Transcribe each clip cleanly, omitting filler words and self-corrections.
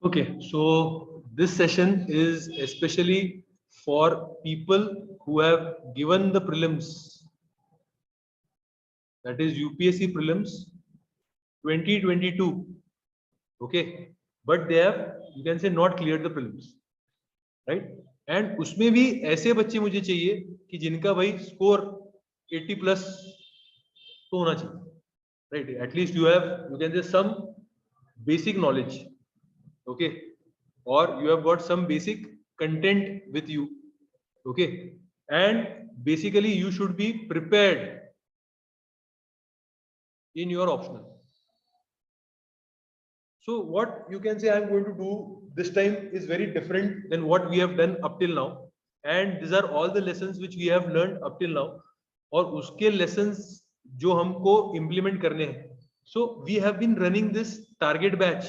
Okay, so this session is especially for people who have given the prelims, that is UPSC prelims 2022. Okay, but they have, you can say, not cleared the prelims, right? And उसमें भी ऐसे बच्चे मुझे चाहिए कि जिनका भाई score 80 plus तो होना चाहिए, right? At least you have, you can say, some basic knowledge, okay, or you have got some basic content with you, okay, and basically you should be prepared in your optional. So what you can say I'm going to do this time is very different than what we have done up till now, and these are all the lessons which we have learned up till now, और उसके lessons जो हमको implement करने हैं. So we have been running this target batch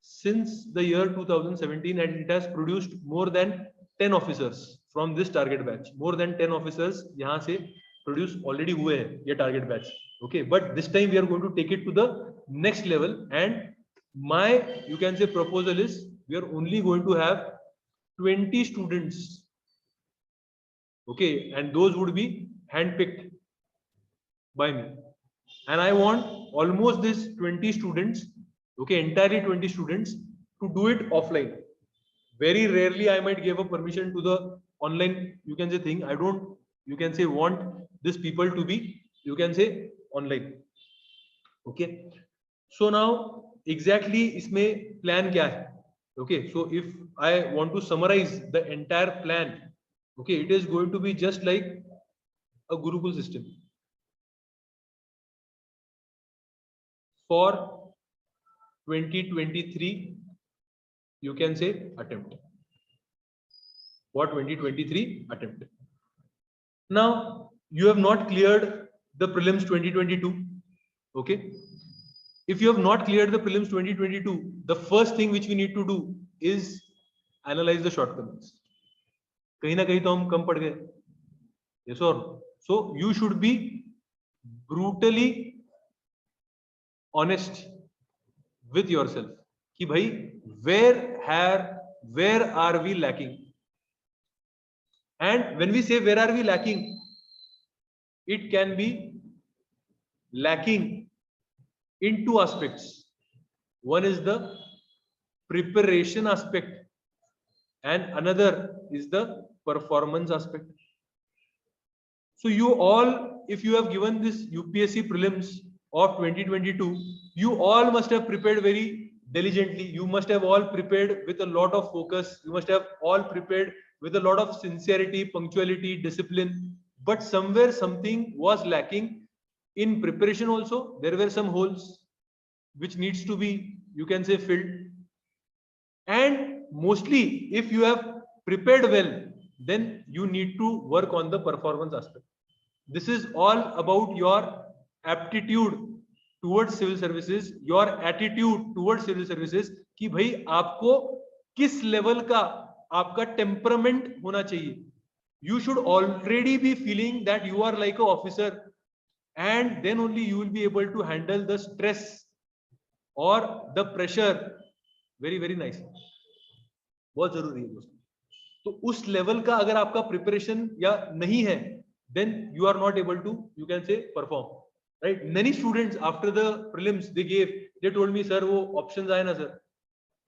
since the year 2017, and it has produced more than 10 officers from this target batch. More than 10 officers यहाँ से produce already हुए हैं ये target batch. Okay, but this time we are going to take it to the next level, and my, you can say, proposal is we are only going to have 20 students, okay, and those would be handpicked by me, and I want almost this 20 students, okay, entirely 20 students, to do it offline. Very rarely I might give a permission to the online, you can say, thing. I don't, you can say, want these people to be, you can say, online. Okay, so now exactly इसमें plan क्या है? Okay, so if I want to summarize the entire plan, okay, it is going to be just like a Gurukul system. For 2023, you can say attempt. For 2023 attempt. Now you have not cleared the prelims 2022. Okay, if you have not cleared the prelims 2022, the first thing which we need to do is analyze the shortcomings. कहीं ना कहीं तो हम कम पड़ गए, yes or no? So you should be brutally honest with yourself कि भाई where are we lacking, and when we say where are we lacking, it can be lacking in two aspects. One is the preparation aspect and another is the performance aspect. So you all, if you have given this UPSC prelims of 2022, you all must have prepared very diligently. You must have all prepared with a lot of focus. You must have all prepared with a lot of sincerity, punctuality, discipline. But somewhere something was lacking in preparation also. There were some holes which needs to be, you can say, filled. And mostly if you have prepared well, then you need to work on the performance aspect. This is all about your aptitude towards civil services, your attitude towards civil services, कि भाई आपको किस level का आपका temperament होना चाहिए. You should already be feeling that you are like an officer, and then only you will be able to handle the stress or the pressure very very nicely. बहुत जरूरी है दोस्तों. तो उस लेवल का अगर आपका प्रिपरेशन या नहीं है, then you are not able to, you can say, perform, right? Many students after the prelims they told me, sir, वो options आए ना sir,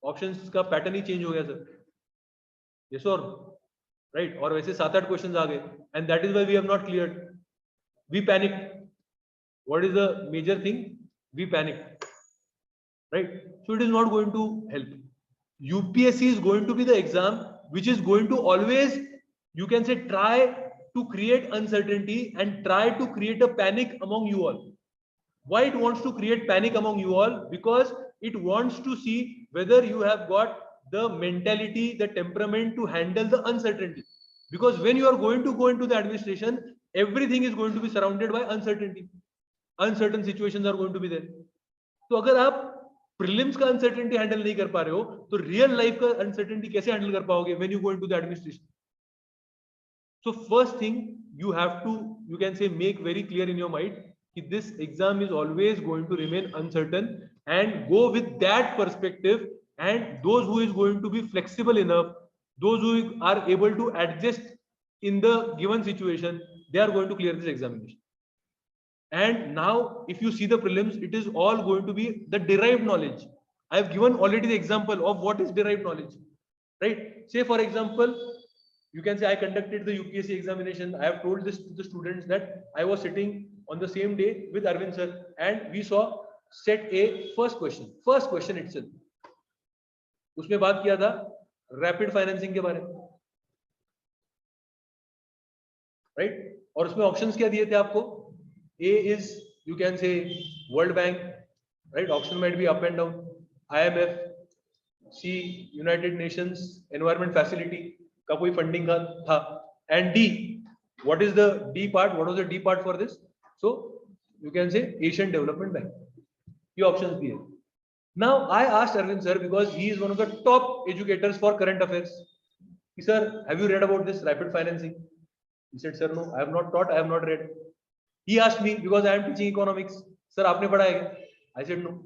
options का pattern ही change हो गया sir. Yes or no? Right? और वैसे 7-8 questions आ गए, and that is why we have not cleared. We panicked. What is the major thing? We panicked, right? So it is not going to help. UPSC is going to be the exam which is going to always, you can say, try to create uncertainty and try to create a panic among you all. Why it wants to create panic among you all? Because it wants to see whether you have got the mentality, the temperament to handle the uncertainty. Because when you are going to go into the administration, everything is going to be surrounded by uncertainty. Uncertain situations are going to be there. तो अगर आप prelims का uncertainty handle नहीं कर पा रहे हो, तो रियल लाइफ का अनसर्टेनिटी कैसे हैंडल कर पाओगे when you go into the administration? So first thing you have to, you can say, make very clear in your mind that this exam is always going to remain uncertain, and go with that perspective and those who is going to be flexible enough, those who are able to adjust in the given situation, they are going to clear this examination. And now if you see the prelims, it is all going to be the derived knowledge. I have given already the example of what is derived knowledge, right? Say for example, you can say I conducted the UPSC examination. I have told this to the students that I was sitting on the same day with Arvind sir, and we saw set A first question itself. उसमें बात किया था rapid financing के बारे में, right? और उसमें options क्या दिए थे आपको? A is, you can say, World Bank, right? Option might be up and down. IMF, C, United Nations Environment Facility का कोई फंडिंग का था. And D, what is the D part? What was the D part for this? So you can say Asian Development Bank. ये options दिए. Now I asked Arvind sir, because he is one of the top educators for current affairs. He said, sir, have you read about this rapid financing? He said, sir, no, I have not taught, I have not read. He asked me, because I am teaching economics, sir, आपने पढ़ा है क्या? I said, no,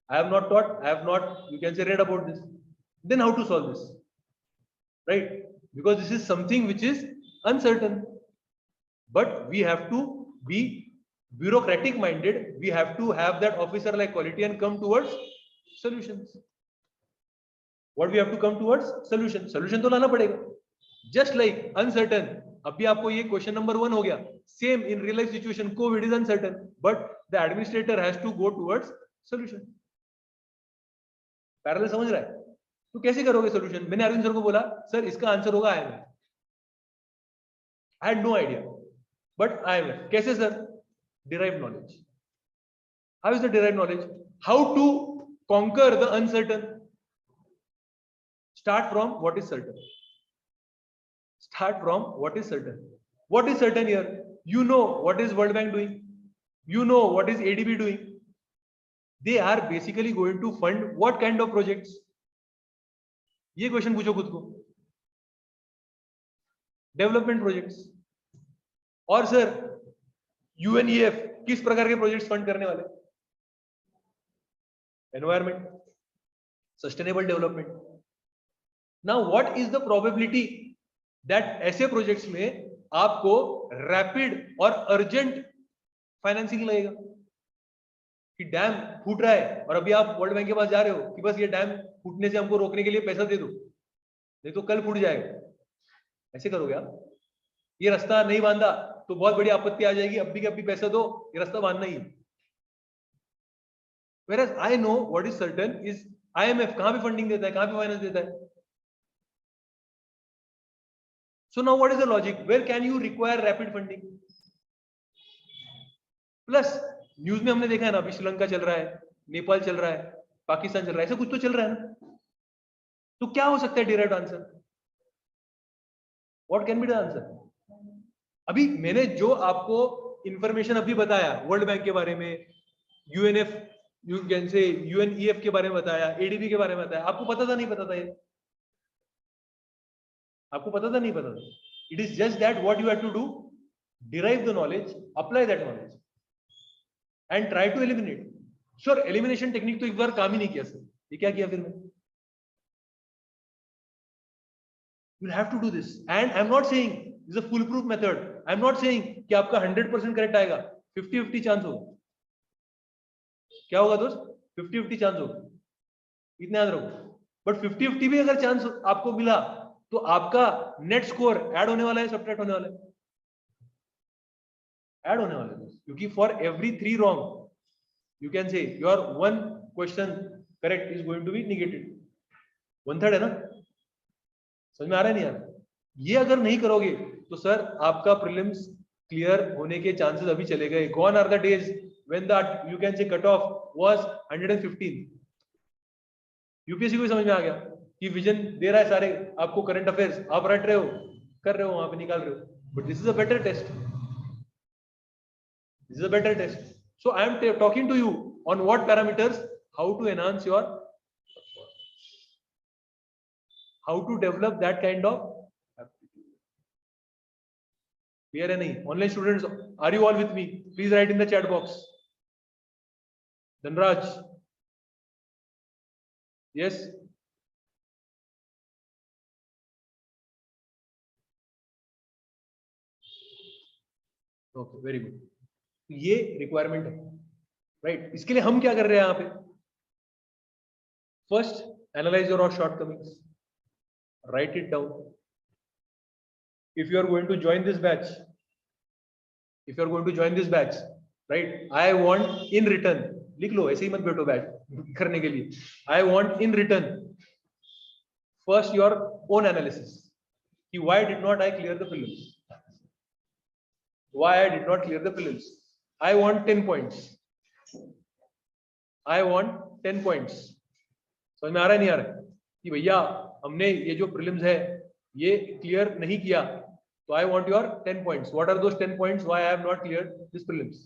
I have not taught, I have not, you can say, read about this. Then how to solve this? Right? Because this is something which is uncertain. But we have to be bureaucratic minded. We have to have that officer like quality and come towards solutions. What we have to come towards? Solution. Solution तो लाना पड़ेगा. Just like uncertain. अभी आपको ये question number 1 हो गया. Same in real life situation. COVID is uncertain, but the administrator has to go towards solution. Parallel समझ रहा है? तो कैसे करोगे सॉल्यूशन? मैंने अरविंद सर को बोला, सर इसका आंसर होगा IMF. I had no idea, but IMF. कैसे sir? Derived knowledge. How is the derived knowledge? How to conquer the uncertain? Start from what is certain. Start from what is certain. What is certain here? You know what is World Bank doing. You know what is ADB doing. They are basically going to fund what kind of projects? ये question पूछो खुद को. Development projects. और sir UNEF किस प्रकार के projects fund करने वाले? Environment, sustainable development. Now what is the probability that ऐसे प्रोजेक्ट्स में आपको रैपिड और अर्जेंट फाइनेंसिंग लगेगा? कि डैम फूट रहा है और अभी आप वर्ल्ड बैंक के पास जा रहे हो कि बस ये डैम फूटने से हमको रोकने के लिए पैसा दे दो, नहीं तो कल फूट जाएगा. ऐसे करोगे आप? ये रास्ता नहीं बांधा तो बहुत बड़ी आपत्ति आ जाएगी, अभी के अभी पैसा दो, ये रास्ता बांधना ही है. Whereas I know what is certain is IMF कहां पे फंडिंग देता है, कहां पे फाइनेंस देता है. So now what is the logic? Where can you require rapid funding? Plus news में हमने देखा है ना, अभी श्रीलंका चल रहा है, नेपाल चल रहा है, पाकिस्तान चल रहा है, ऐसा कुछ तो चल रहा है ना. तो क्या हो सकता है derived answer? What can be the answer? अभी मैंने जो आपको इंफॉर्मेशन अभी बताया वर्ल्ड बैंक के बारे में, UNF, यू कैन से UNEF के बारे में बताया, ADB के बारे में बताया, आपको पता था नहीं पता था ये? आपको पता था नहीं पता था? It is just that what you have to do, derive the knowledge, apply that knowledge and try to eliminate. Sir elimination technique तो एक बार काम ही नहीं किया सर, ये क्या किया फिर मैं? You have to do this, and I'm not saying this is a foolproof method. I'm not saying कि आपका 100% करेक्ट आएगा. 50-50 चांस होगा. क्या होगा दोस्त? 50-50 चांस होगा, इतना याद रखो. बट 50-50 भी अगर चांस आपको मिला तो आपका नेट स्कोर ऐड होने वाला है, सब्ट्रैक्ट होने वाला है? ऐड होने वाला है, क्योंकि for every 3 wrong you can say your 1 question correct is going to be negated. 1/3 है ना? समझ में आ रहा है नहीं यार? ये अगर नहीं करोगे तो सर आपका प्रीलिम्स क्लियर होने के चांसेस अभी चले गए. Gone are the days when the you can say cut off was 115. UPSC को भी समझ में आ गया कि विजन दे रहा है सारे आपको करंट अफेयर्स, आप रट रहे हो, कर रहे हो, वहां पे निकाल रहे हो. But this is a better test. This is a better test. So I am talking to you on what parameters, how to enhance your, how to develop that kind of aptitude. Clear है नहीं? Online students, are you all with me? Please write in the chat box. Dhanraj, yes. Okay, very good. ये requirement है, right? इसके लिए हम क्या कर रहे हैं यहाँ पे? First, analyse your shortcomings, right it down. If you are going to join this batch, right, I want in return, लिख लो, ऐसे ही मत बैठो बैठ करने के लिए. I want in return first your own analysis कि why did not I clear the prelims, why I did not clear the prelims. I want 10 points, I want 10 points. समझ में आ रहा है नहीं आ रहा है कि भैया हमने ये जो प्रीलिम्स है ये क्लियर नहीं किया, so I want your 10 points. What are those 10 points? Why I have not cleared this prelims?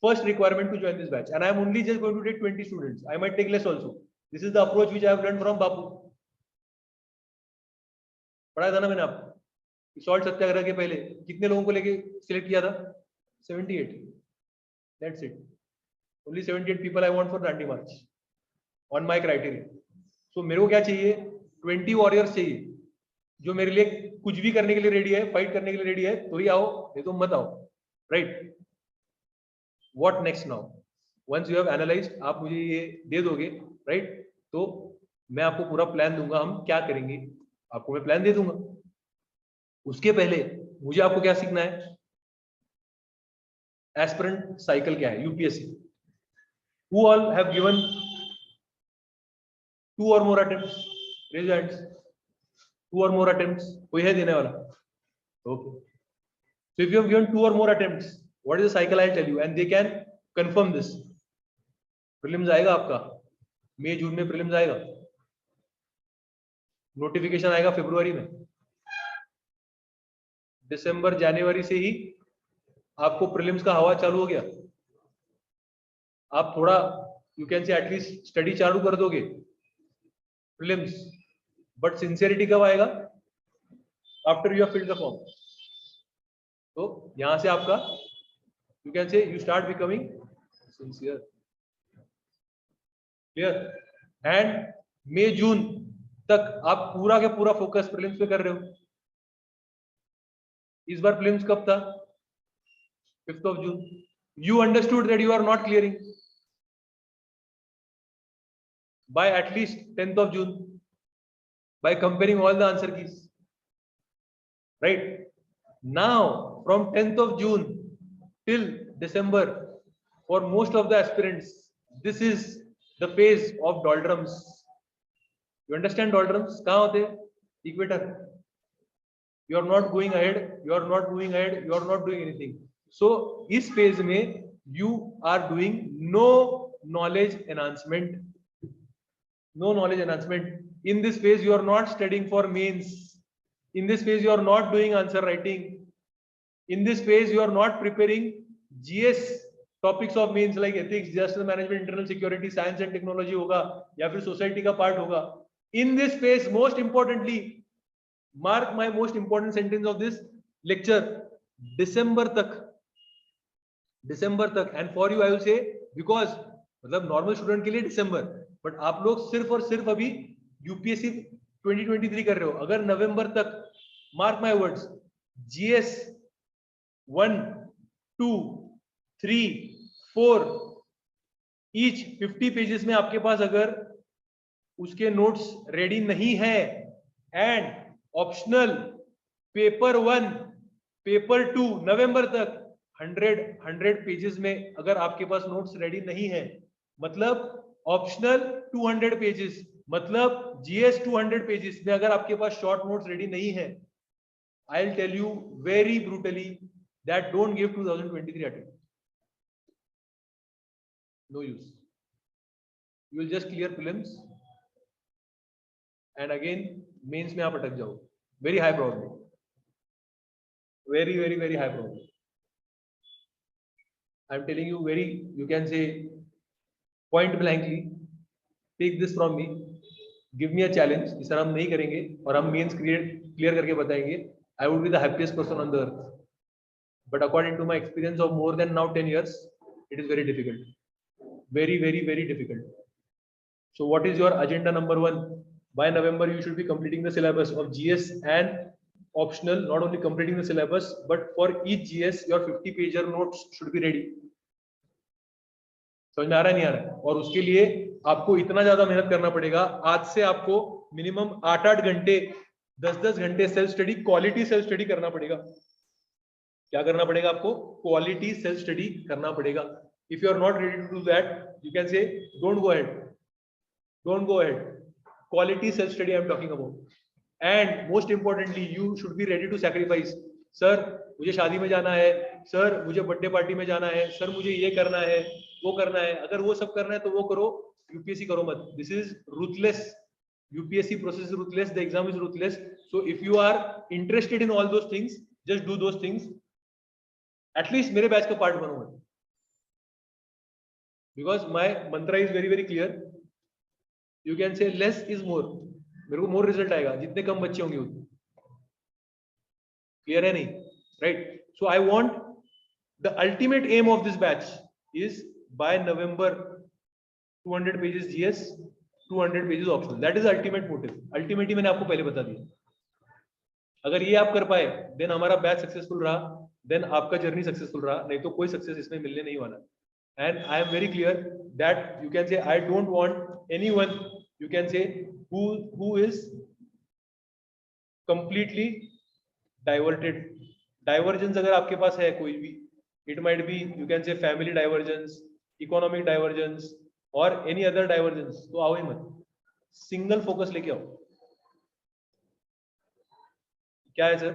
First requirement to join this batch, and I am only just going to take 20 students. I might take less also. This is the approach which I have learned from Bapu. पढ़ाया था ना मैंने आपको. Salt सत्याग्रह के पहले कितने लोगों को लेके सिलेक्ट किया था? 78. That's it. Only 78 people I want for Dandi March on my criteria. So मेरे को क्या चाहिए? 20 warriors चाहिए जो मेरे लिए कुछ भी करने के लिए रेडी है, फाइट करने के लिए रेडी है, तो ही आओ, नहीं तो मत आओ, right? What next now? Once you have analysed, आप मुझे ये दे दोगे, राइट? तो मैं आपको पूरा प्लान दूंगा, हम क्या करेंगे, आपको मैं प्लान दे दूंगा. उसके पहले मुझे आपको क्या सीखना है? एस्पिरेंट साइकिल क्या है, UPSC. Who all have given 2 or more attempts? Raise your hands. 2 or more attempts. कोई है देने वाला? Okay. So if you have given 2 or more attempts, what is the cycle? I'll tell you, and they can confirm this. Prelims आएगा आपका मई जून में, prelims आएगा, notification आएगा फरवरी में, दिसंबर जनवरी से ही आपको प्रीलिम्स का हवा चालू हो गया. आप थोड़ा you can say at least study चालू कर दोगे प्रीलिम्स, बट सिंसियरिटी कब आएगा? After you have filled the form. तो यहां से आपका you can say you start becoming sincere. Clear? And मई जून तक आप पूरा के पूरा फोकस प्रीलिम्स पे कर रहे हो. इस बार प्रीलिम्स कब था? 5th of June. You understood that you are not clearing by at least 10th of June by comparing all the answer keys, right? Now from 10th of June till December, for most of the aspirants, this is the phase of doldrums. You understand doldrums? कहाँ होते हैं? Equator. You are not going ahead, you are not moving ahead, you are not doing anything. So इस phase में you are doing no knowledge enhancement. No knowledge enhancement. In this phase you are not studying for mains. In this phase you are not doing answer writing. In this phase you are not preparing GS topics of mains like ethics, disaster management, internal security, science and technology होगा या फिर society का part होगा. In this phase, most importantly, mark my most important sentence of this lecture, December तक. And for you I will say, because मतलब normal student के लिए December, but आप लोग सिर्फ और सिर्फ अभी यूपीएससी 2023 कर रहे हो. अगर नवंबर तक, mark my words, GS 1, 2, 3, 4 each 50 pages में आपके पास अगर उसके नोट्स रेडी नहीं है, एंड ऑप्शनल पेपर 1, पेपर 2 नवंबर तक 100 पेजेस में अगर आपके पास नोट्स रेडी नहीं है, मतलब ऑप्शनल 200 पेजेस, मतलब जीएस 200 पेजेस में अगर आपके पास शॉर्ट नोट्स रेडी नहीं है, I will tell you very brutally that don't give 2023 attempt. No use. You will just clear prelims and again mains में आप अटक जाओ. Very high problem, very very very high problem. I am telling you very, you can say point blankly, take this from me, give me a challenge कि sir हम नहीं करेंगे और हम मेंस क्लियर करके बताएंगे, I would be the happiest person on the earth. But according to my experience of more than now 10 years, it is very difficult, very very very difficult. So what is your agenda number 1? By November you should be completing the syllabus of GS and optional, not only completing the syllabus, but for each GS your 50-pager notes should be ready. समझ में आ रहा है नहीं आ रहा है? और उसके लिए आपको इतना ज्यादा मेहनत करना पड़ेगा, आज से आपको मिनिमम 8-8 घंटे 10-10 घंटे self study, quality self study करना पड़ेगा. क्या करना पड़ेगा आपको? क्वालिटी सेल्फ स्टडी करना पड़ेगा. If you are not ready to do that, you can say don't go ahead, don't go ahead. Quality self study I am talking about. And most importantly you should be ready to sacrifice. Sir मुझे शादी में जाना है, sir मुझे birthday party में जाना है, sir मुझे ये करना है, वो करना है. अगर वो सब करना है तो वो करो, यूपीएससी करो मत. This is ruthless. UPSC process is ruthless, the exam is ruthless. So if you are interested in all those things, just do those things. At least मेरे बैच का पार्ट बनो मत. Because my mantra is very very clear. You can say less is more. मेरे को मोर result आएगा जितने कम बच्चे होंगे उतने. क्लियर है नहीं? Right. So I want the ultimate aim of this batch is by November 200 pages GS, 200 pages optional. That is the ultimate motive. Ultimately मैंने आपको पहले बता दिया. अगर ये आप कर पाए, then हमारा बैच सक्सेसफुल रहा, then आपका जर्नी सक्सेसफुल रहा. नहीं तो कोई सक्सेस इसमें मिलने नहीं वाला. And I am very clear that you can say I don't want anyone, you can say who is completely diverted. Divergence अगर आपके पास है कोई भी, it might be you can say family divergence, economic divergence or any other divergence, तो आओ ही मत. Single focus लेके आओ. क्या है सर?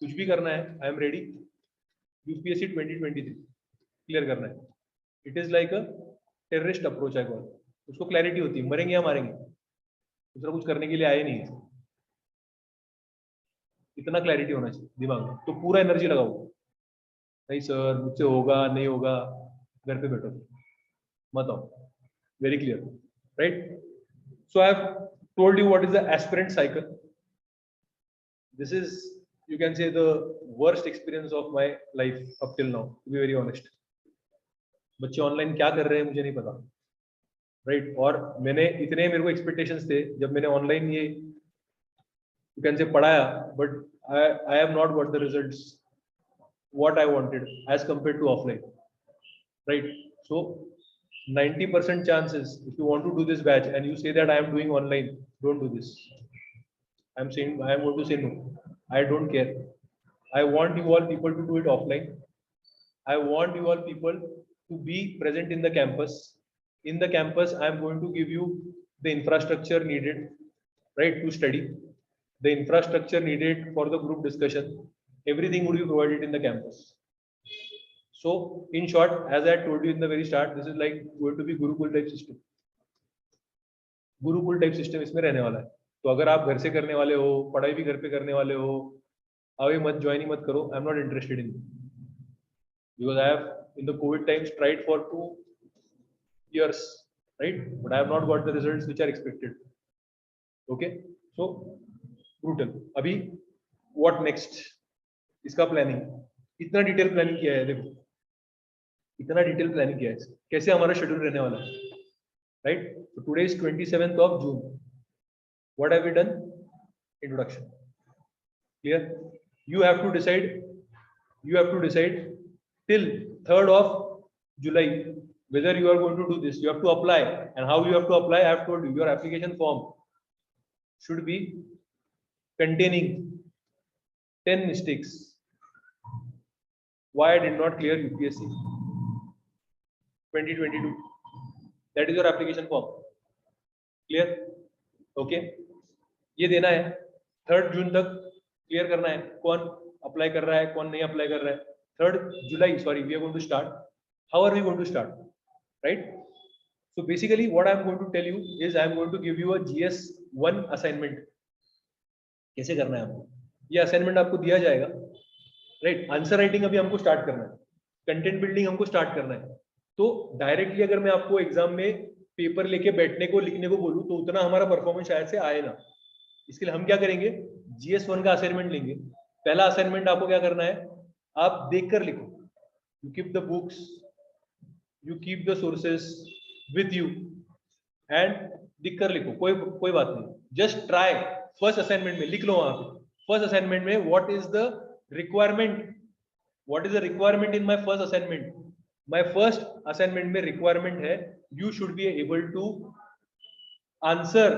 कुछ भी करना है, I am ready. UPSC 2023 clear करना है. It is like a terrorist approach. I call. उसको क्लैरिटी होती है, मरेंगे या मारेंगे, दूसरा कुछ करने के लिए आए नहीं है. इतना क्लैरिटी होना चाहिए दिमाग में. तो पूरा एनर्जी लगाओ. नहीं सर मुझसे होगा नहीं होगा, घर पे बैठो मत आओ. Very clear. Right. So I have told you what is the aspirant cycle. This is you can say the worst experience of my life up till now, to be very honest. बच्चे online क्या कर रहे हैं मुझे नहीं पता. Right. और मैंने इतने मेरे को एक्सपेक्टेशंस थे जब मैंने ऑनलाइन ये यू कैन से पढ़ाया, but I have not got the results what I wanted as compared to offline. Right. So 90% chances if you want to do this batch and you say that I am doing online, don't do this. I'm saying I am going to say no. I don't care. I want you all people to do it offline. I want you all people to be present in the campus. In the campus, I am going to give you the infrastructure needed, right, to study. The infrastructure needed for the group discussion. Everything would be provided in the campus. So in short, as I told you in the very start, this is like going to be Gurukul type system. Gurukul type system इसमें रहने वाला है. तो अगर आप घर से करने वाले हो, पढ़ाई भी घर पे करने वाले हो, अभी मत ज्वाइन ही मत करो. आई am not interested in, because I have in the COVID times tried for 2 years, right, but I have not got the results which are expected. Okay, so brutal. अभी what next? इसका planning, इतना detail planning किया है. देखो इतना detail planning किया है कैसे हमारा शेड्यूल रहने वाला है. Right. so today is 27th of June. what have we done? Introduction. Clear. You have to decide till 3rd of July whether you are going to do this. You have to apply, and how you have to apply I have told you. Your application form should be containing 10 mistakes. Why I did not clear UPSC 2022. That is your application form. Clear? Okay. ये देना है 3rd June तक clear करना है. कौन apply कर रहा है, कौन नहीं अप्लाई कर रहा है. 3rd July, sorry, we are going to start. How are we going to start? Right. So basically what I am going to tell you is I am going to give you a GS1 assignment. कैसे करना है आपको. ये assignment आपको दिया जाएगा. Right. Answer writing अभी हमको स्टार्ट करना है, कंटेंट बिल्डिंग हमको स्टार्ट करना है. तो डायरेक्टली अगर मैं आपको एग्जाम में पेपर लेके बैठने को लिखने को बोलूं तो उतना हमारा परफॉर्मेंस शायद से आए ना. इसके लिए हम क्या करेंगे, GS1 का असाइनमेंट लेंगे. पहला असाइनमेंट आपको क्या करना है, आप देखकर लिखो. You keep the books, you keep the sources with you and दिख कर लिखो. कोई बात नहीं. Just try. फर्स्ट असाइनमेंट में लिख लो वहां पे फर्स्ट असाइनमेंट में what is the requirement in my first assignment. My first assignment में रिक्वायरमेंट है you should be able to answer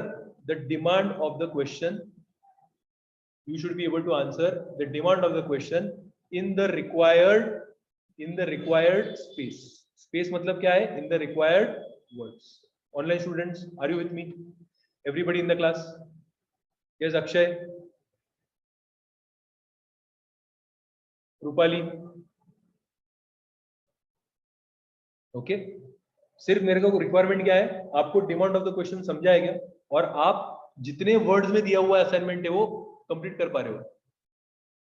the demand of the question. You should be able to answer the demand of the question in the required space. Space मतलब क्या है? In the required words. Online students, are you with me? Everybody in the class? Yes, Akshay, Rupali. Okay. सिर्फ मेरे को requirement क्या है? आपको demand of the question समझा है क्या? और आप जितने वर्ड्स में दिया हुआ असाइनमेंट है वो कंप्लीट कर पा रहे हो?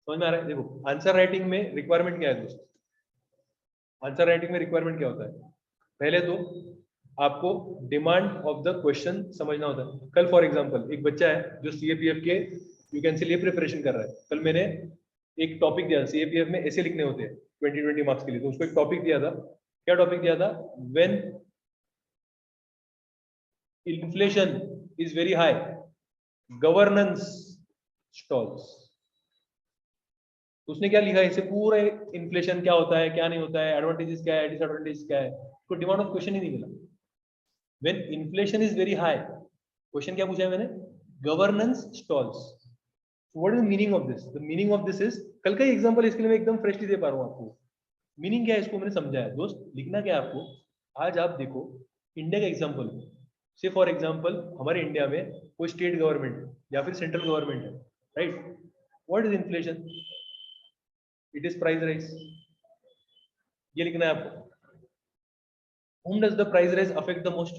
समझ में आ रहा है? देखो, आंसर राइटिंग में रिक्वायरमेंट क्या है दोस्त? आंसर राइटिंग में रिक्वायरमेंट क्या होता है? पहले तो आपको डिमांड ऑफ द क्वेश्चन समझना होता है. कल फॉर एग्जांपल एक बच्चा है जो सीएपीएफ के यू कैन से लिए प्रिपरेशन कर रहा है. कल मैंने एक टॉपिक दिया, सीएपीएफ में ऐसे लिखने होते हैं 20 मार्क्स के लिए, तो उसको एक टॉपिक दिया था. क्या टॉपिक दिया था? When inflation is very high governance stalls. उसने क्या लिखा? इसे पूरा इन्फ्लेशन क्या होता है, क्या नहीं होता है, एडवांटेजेस क्या है, डिसएडवांटेजेस क्या है, तो डिमांड ऑफ क्वेश्चन ही नहीं मिला. When inflation is very high, question क्या पूछा है मैंने? Governance stalls. What is meaning of this? The meaning of this is, कल का एग्जांपल इसके लिए मैं एकदम फ्रेशली दे पा रहा हूँ आपको. मीनिंग क्या है इसको मैंने समझाया. दोस्त लिखना क्या है आपको? आज आप देखो इंडिया का एग्जांपल से, फॉर एग्जांपल हमारे इंडिया में कोई स्टेट गवर्नमेंट या फिर सेंट्रल गवर्नमेंट है, right? What is inflation? It is price rise. ये लिखना है आपको. whom does the price rise affect the most?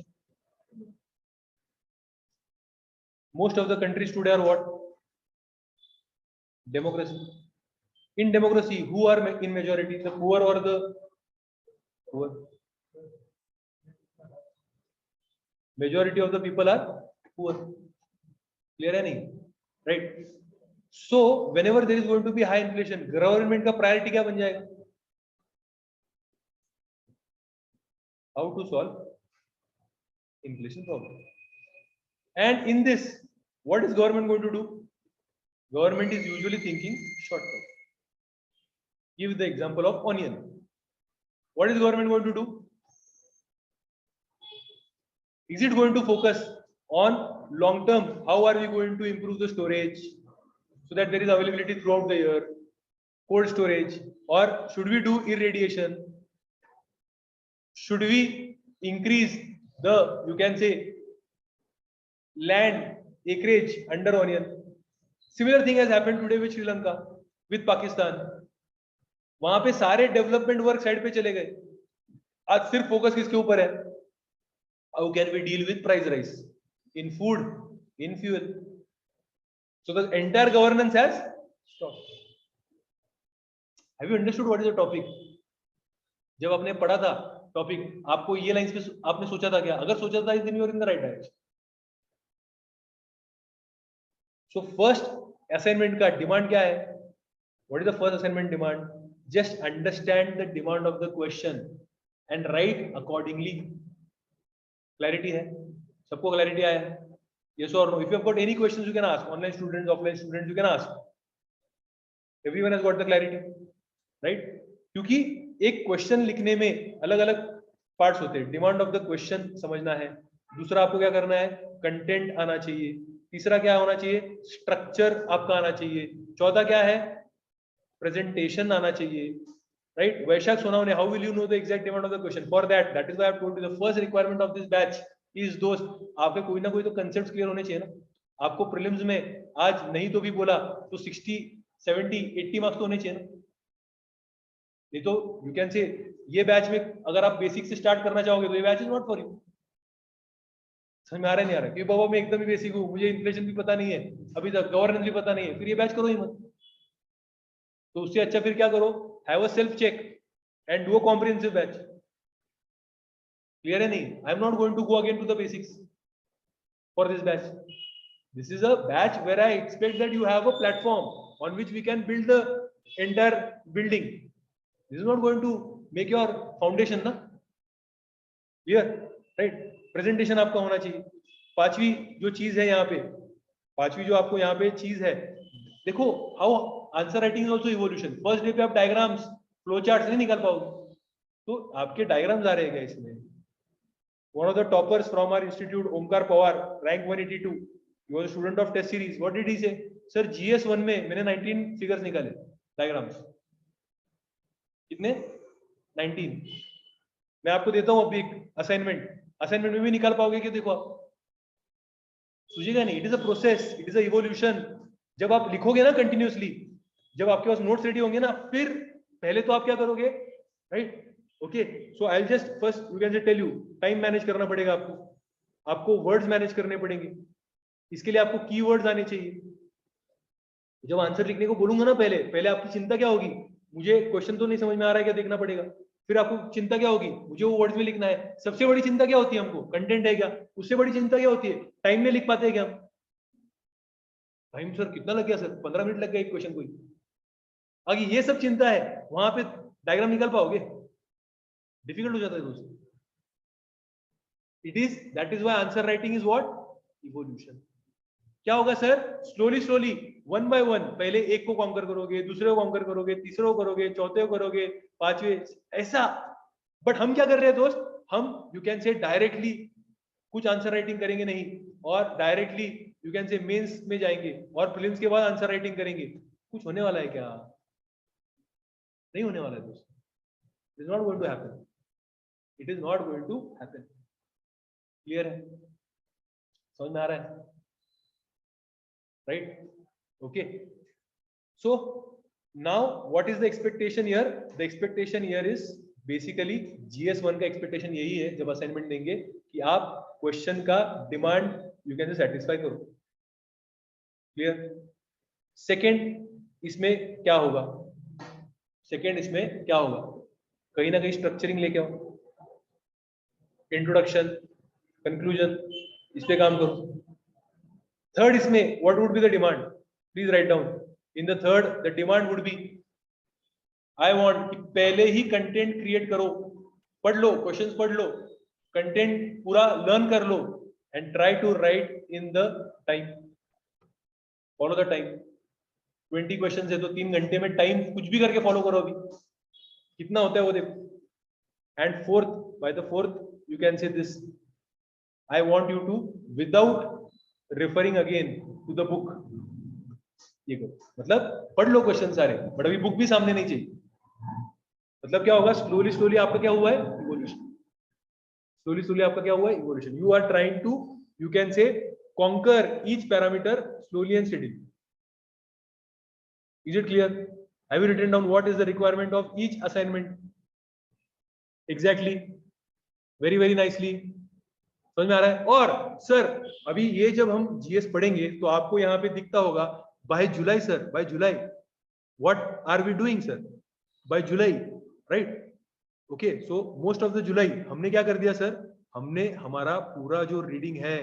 Most of the countries today are what? Democracy. In democracy, who are in majority? The poor or the poor? Majority of the people are poor. Clear है नहीं? Right? So whenever there is going to be high inflation, government का priority क्या बन जाएगा? How to solve inflation problem. And in this, what is government going to do? Government is usually thinking short term. Give the example of onion. What is government going to do? Is it going to focus on long term? How are we going to improve the storage so that there is availability throughout the year? Cold storage, or should we do irradiation? Should we increase the, you can say, land acreage under onion? Similar thing has happened today with Sri Lanka, with Pakistan. वहां पे सारे development work side पे चले गए. आज सिर्फ focus किसके ऊपर है? How can we deal with price rise in food, in fuel? So the entire governance has stopped. Have you understood what is the topic? जब आपने पढ़ा था टॉपिक, आपको ये लाइंस पे आपने सोचा था क्या? अगर सोचा था then you are in the right direction. So first assignment का डिमांड क्या है? What is the first assignment demand? Just understand the demand of the question and write accordingly. Clarity है? सबको clarity आया है? Yes or no? If you have got any questions, you can ask. Online students, offline students, you can ask. Everyone has got the clarity, right? क्योंकि एक question लिखने में अलग अलग पार्ट्स होते हैं. डिमांड ऑफ द क्वेश्चन समझना है. दूसरा आपको क्या करना है? कंटेंट आना चाहिए. तीसरा क्या होना चाहिए? स्ट्रक्चर आपका आना चाहिए. चौथा क्या है? प्रेजेंटेशन आना चाहिए, right? Vaishakh Sonawane, how will you know the exact demand of the question? For that is why I have told you the first requirement of this batch is, दोस्त आपके कोई ना कोई तो कंसेप्ट क्लियर होने चाहिए ना. आपको प्रीलिम्स में आज नहीं तो भी बोला तो 60, 70, 80 मार्क्स तो होने चाहिए ना. नहीं तो यू कैन से ये बैच में अगर आप बेसिक से स्टार्ट करना चाहोगे तो ये batch is not for you. समझ में आ रहा है नहीं आ रहा? कि बाबा मैं एकदम ही बेसिक हूँ, मुझे इन्फ्लेशन भी पता नहीं है, अभी तक गवर्नेंस भी पता नहीं है, फिर ये बैच करो ही मत. तो उससे अच्छा फिर क्या करो? Have a self check and do a comprehensive batch. Clear है नहीं? I am not going to go again to the basics for this batch. This is a batch where I expect that you have a platform on which we can build the entire building. This is not going to make your foundation ना. Clear, right? Presentation आपका होना चाहिए. पांचवी जो चीज है यहाँ पे, पांचवी जो आपको यहाँ पे चीज है, देखो how answer writing is also evolution. First day पे आप डायग्राम्स फ्लो चार्ट्स नहीं निकाल पाओगे, तो आपके डायग्राम्स आ रहे हैं क्या इसमें? One of the toppers from our institute, Omkar Pawar, rank 182, he was a student of test series. What did he say? Sir GS 1 में मैंने 19 फिगर्स निकाले डायग्राम्स. कितने? 19. मैं आपको देता हूं अभी असाइनमेंट. असाइनमेंट में भी निकाल पाओगे कि? देखो आप सूझेगा नहीं. It is a process, it is a evolution. जब आप लिखोगे ना कंटिन्यूअसली, जब आपके पास नोट्स रेडी होंगे ना, फिर पहले तो आप क्या करोगे, right? Okay, so I will just first you can say tell you, time manage करना पड़ेगा आपको वर्ड्स मैनेज करने पड़ेंगे. इसके लिए आपको कीवर्ड्स आने चाहिए. जब आंसर लिखने को बोलूंगा ना, पहले आपकी चिंता क्या होगी? मुझे क्वेश्चन तो नहीं समझ में आ रहा है, क्या देखना पड़ेगा. फिर आपको चिंता क्या होगी? मुझे वो वर्ड्स में लिखना है. सबसे बड़ी चिंता क्या होती है हमको? कंटेंट है क्या? उससे बड़ी चिंता क्या होती है? टाइम में लिख पाते हैं क्या हम? टाइम सर कितना लग गया सर? 15 मिनट लग गए एक क्वेश्चन को ही. आगे ये सब चिंता है, वहां पे डायग्राम निकाल पाओगे? डिफिकल्ट हो जाता है दोस्तों. It is that is why answer writing is what? Evolution. क्या होगा sir? Slowly slowly, one by one, पहले एक को कॉन्कर करोगे, दूसरे को कॉन्कर करोगे, तीसरे को करोगे, चौथे को करोगे, पांचवे, ऐसा. बट हम क्या कर रहे हैं दोस्त? हम यू कैन से डायरेक्टली कुछ आंसर राइटिंग करेंगे नहीं, और directly you can say mains में जाएंगे और प्रीलिम्स के बाद आंसर राइटिंग करेंगे. कुछ होने वाला है क्या? नहीं होने वाला है दोस्त. It is not going to happen. It is not going to happen. Clear है? समझ में आ रहा है? Right? Okay, so now what is the expectation here? The expectation here is basically GS1 का एक्सपेक्टेशन यही है जब असाइनमेंट देंगे, कि आप क्वेश्चन का डिमांड यू कैन सेटिस्फाई करो. क्लियर? सेकेंड इसमें क्या होगा? सेकेंड इसमें क्या होगा? कहीं ना कहीं स्ट्रक्चरिंग लेके आओ. इंट्रोडक्शन, कंक्लूजन, इस पे काम करो. थर्ड इसमें what would be the demand? Please write down. In the third the demand would be, I want कि पहले ही कंटेंट क्रिएट करो. पढ़ लो, क्वेश्चंस पढ़ लो, कंटेंट पूरा लर्न कर लो, and try to write in the time. Follow the time. 20 question है तो 3 घंटे में टाइम कुछ भी करके फॉलो करो. अभी कितना होता है वो देखो. And fourth, by the fourth you can say this, I want you to without referring again to the book. ये करो, मतलब पढ़ लो क्वेश्चन सारे, बट अभी बुक भी सामने नहीं चाहिए. मतलब क्या होगा? स्लोली स्लोली आपका क्या हुआ है? इवोल्यूशन. स्लोली स्लोली आपका क्या हुआ है? Evolution. You are trying to, you can say, conquer each parameter slowly and steadily. Is it clear? Have you written down what is the requirement of each assignment? Exactly. Very very nicely. समझ में आ रहा है? और sir अभी ये जब हम जीएस पढ़ेंगे तो आपको यहाँ पे दिखता होगा by July. Sir by July what are we doing sir? By July, right? Okay, so most of the July हमने क्या कर दिया सर? हमने हमारा पूरा जो रीडिंग है,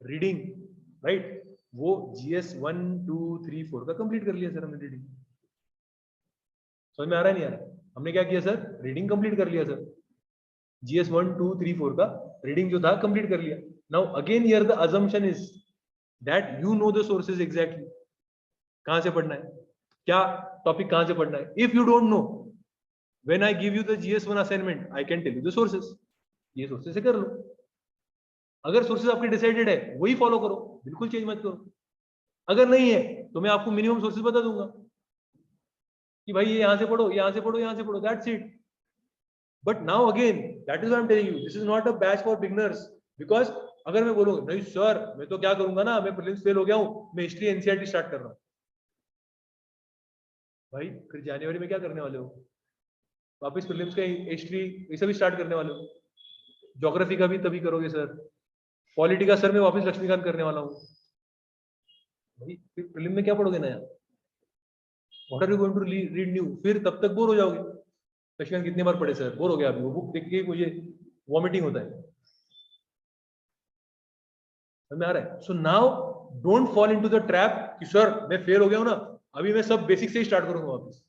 रीडिंग, राइट, वो GS 1 2 3 4 का कंप्लीट कर लिया सर हमने रीडिंग. समझ में आ रहा है नहीं आ रहा? हमने क्या किया सर? रीडिंग कंप्लीट कर लिया सर. GS 1 2 3 4 का रीडिंग जो था कंप्लीट कर लिया. Now again here the assumption is that you know the sources exactly. कहां से पढ़ना है, क्या टॉपिक कहां से पढ़ना है. If you don't know, when I give you the GS 1 assignment, I can tell you the sources. ये सोर्सेज से कर लो. अगर सोर्सेज आपके डिसाइडेड है वही फॉलो करो, बिल्कुल चेंज मत करो. अगर नहीं है तो मैं आपको मिनिमम सोर्सेज बता दूंगा कि भाई ये यहां से पढ़ो, यहां से पढ़ो, यहां से पढ़ो, that's it. But now again that is what I am telling you, this is not a batch for beginners. Because अगर मैं बोलूंगा नहीं सर मैं तो क्या करूंगा ना, मैं प्रीलिम्स फेल हो गया हूं, मैं हिस्ट्री एनसीईआरटी स्टार्ट कर रहा हूं, भाई फिर जनवरी में क्या करने वाले हो? वापस प्रीलिम्स का हिस्ट्री ये सब स्टार्ट करने वाले हो. ज्योग्राफी का भी तभी करोगे सर. पॉलिटी का सर मैं वापस लक्ष्मीकांत करने वाला हूँ. भाई फिर प्रीलिम में क्या पढ़ोगे नया? What are you going to read new? फिर तब तक बोर हो जाओगे. लक्ष्मीकांत कितने बार पढ़े सर, बोर हो गया. अभी वो बुक देख के मुझे वॉमिटिंग होता है. समझ में आ रहा है? So now don't fall into the trap कि सर मैं फेल हो गया हूं ना, अभी मैं सब बेसिक से ही स्टार्ट करूंगा वापस.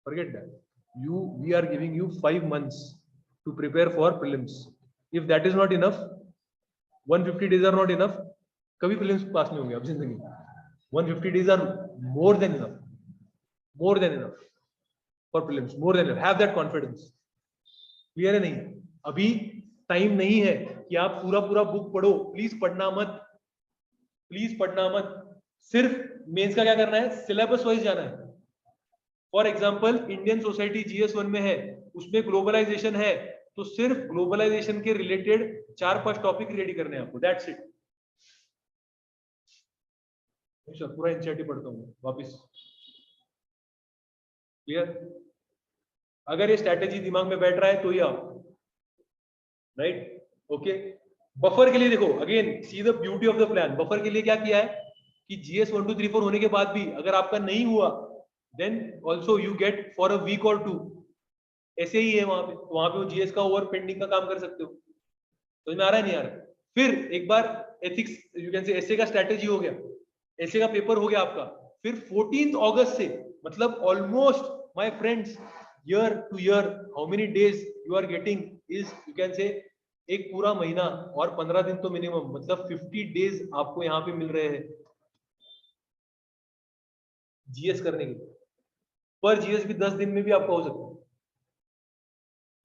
Forget that. We are giving you 5 months to prepare for prelims. If that is not enough, 150 days are not enough, कभी प्रीलिम्स पास नहीं होंगे अब जिंदगी में। 150 days are more than enough, more than enough for prelims, more than enough, have that confidence. Clear है? नहीं, अभी time नहीं है कि आप पूरा पूरा बुक पढ़ो, प्लीज पढ़ना मत, प्लीज पढ़ना मत। सिर्फ मेंस का क्या करना है, सिलेबस वाइज जाना है। For example Indian society GS 1 में है, उसमें ग्लोबलाइजेशन है, तो सिर्फ ग्लोबलाइजेशन के रिलेटेड 4-5 टॉपिक रेडी करने हैं आपको, दैट्स इट। अच्छा, पूरा एनसीईआरटी पढ़ता हूँ वापिस। क्लियर? अगर ये स्ट्रैटेजी दिमाग में बैठ रहा है तो ही आप, राइट? ओके। बफर के लिए देखो, again see the beauty of the plan. Buffer के लिए क्या किया है कि जीएस 1 2 3 4 होने के बाद भी अगर आपका नहीं हुआ, then also you get for a week or 2 ऐसे ही है वहां पे, तो वहां पे वो जीएस का ओवर पेंडिंग का काम कर सकते हो। समझ में आ रहा है नहीं आ रहा? फिर एक बार ethics, you can say SA का स्ट्रैटेजी हो गया, एसए का पेपर हो गया आपका, फिर 14 अगस्त से, मतलब almost my friends year to year how many days you are getting is, you can say एक पूरा महीना और 15 दिन तो मिनिमम, मतलब 50 डेज आपको यहाँ पे मिल रहे हैं जीएस करने के लिए। पर जीएस भी 10 दिन में भी आपका हो सकता है,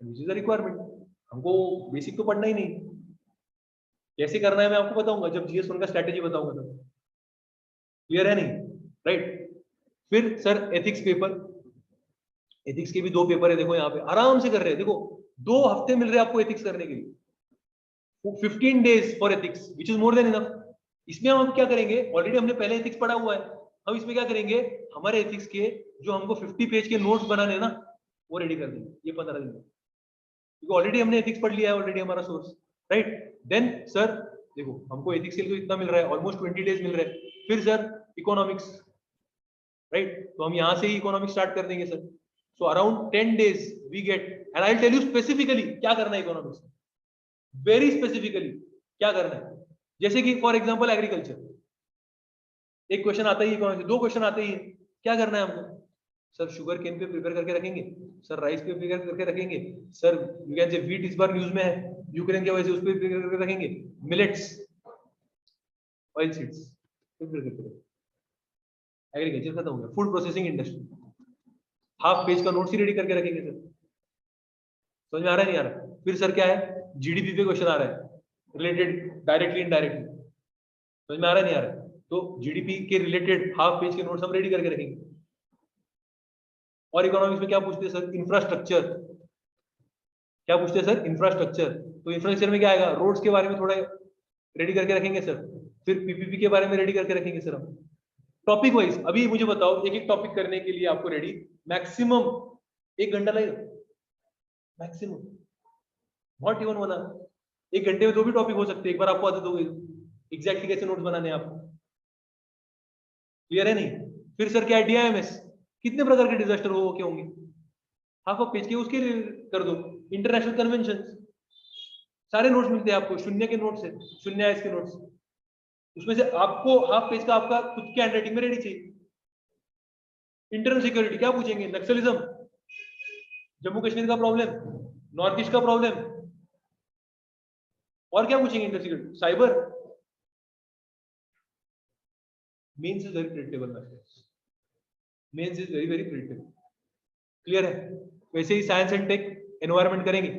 विच इज द रिक्वायरमेंट। हमको बेसिक तो पढ़ना ही नहीं, कैसे करना है मैं आपको बताऊंगा जब जीएस 1 का स्ट्रैटेजी बताऊंगा तब। क्लियर है नहीं? राइट। फिर सर एथिक्स पेपर, एथिक्स के भी 2 पेपर है, देखो यहाँ पे आराम से कर रहे हैं, देखो 2 हफ्ते मिल रहे हैं आपको एथिक्स करने के लिए, 15 days for ethics which is more than enough. इसमें हम क्या करेंगे, ऑलरेडी हमने पहले एथिक्स पढ़ा हुआ है, हम इसमें क्या करेंगे, हमारे एथिक्स के जो हमको 50 पेज के नोट्स बनाने ना, वो रेडी कर देंगे ये 15 दिन में, क्योंकि ऑलरेडी हमने एथिक्स पढ़ लिया है, ऑलरेडी हमारा सोर्स, राइट? देन सर देखो हमको एथिक्स के लिए तो इतना मिल रहा है, ऑलमोस्ट 20 डेज मिल रहे हैं। फिर सर इकोनॉमिक्स, राइट? तो हम यहाँ से ही इकोनॉमिक्स स्टार्ट कर देंगे sir. So around 10 days we get, and I tell you specifically क्या करना है इकोनॉमिक्स, वेरी स्पेसिफिकली क्या करना है। जैसे कि फॉर एग्जांपल एग्रीकल्चर, एक क्वेश्चन आता ही इकोनॉमिक्स, 2 क्वेश्चन आते ही, क्या करना है हमको, सर शुगर केन पे प्रिपेयर करके रखेंगे, सर राइस पे प्रिपेयर करके रखेंगे, सर यू कैन से व्हीट इस बार न्यूज में है यूक्रेन की वजह से, उस पर प्रिपेयर करके रखेंगे, मिलेट्स, ऑयल सीड्स प्रिपेयर करके रखेंगे। एग्रीकल्चर खत्म हो गया। Food processing industry, half page का नोट्स ही रेडी करके रखेंगे सर। समझ में आ रहा है नहीं आ रहा? फिर सर क्या है, जीडीपी पे क्वेश्चन आ रहा है रिलेटेड डायरेक्टली इनडायरेक्टली, समझ में आ रहा है नहीं आ रहा? तो जीडीपी के रिलेटेड हाफ पेज के नोट्स हम रेडी करके रखेंगे। और इकोनॉमिक्स में क्या पूछते हैं सर, इंफ्रास्ट्रक्चर, क्या पूछते हैं सर, इंफ्रास्ट्रक्चर। तो इंफ्रास्ट्रक्चर में क्या आएगा, रोड्स के बारे में थोड़ा रेडी करके रखेंगे सर, फिर पीपीपी के बारे में रेडी करके रखेंगे सर हम, टॉपिक वाइज। अभी मुझे बताओ एक एक टॉपिक करने के लिए आपको रेडी मैक्सिमम 1 घंटा लगेगा, मैक्सिमम, नॉट इवन 1 आवर। 1 घंटे में 2 भी टॉपिक हो सकते हैं, एक बार आपको आदत हो गई एग्जैक्टली कैसे नोट्स बनाने हैं आपको। क्लियर है नहीं? फिर सर क्या है, डीआईएमएस, कितने प्रकार के डिजास्टर हो के होंगे, हाफ ऑफ पेज के उसके कर दो। इंटरनेशनल कन्वेंशन, सारे नोट्स मिलते हैं आपको, शून्य के नोट्स है, शून्य इसके नोट्स, उसमें से आपको हाफ पेज का आपका खुद के हैंडराइटिंग में रेडी चाहिए। इंटरनल सिक्योरिटी क्या पूछेंगे, नक्सलिज्म, जम्मू कश्मीर का प्रॉब्लम, नॉर्थ ईस्ट का प्रॉब्लम, और क्या पूछेंगे internal security, cyber. Mains is very predictable maths, mains is very very predictable. Clear है? वैसे ही साइंस एंड टेक एनवायरमेंट करेंगे,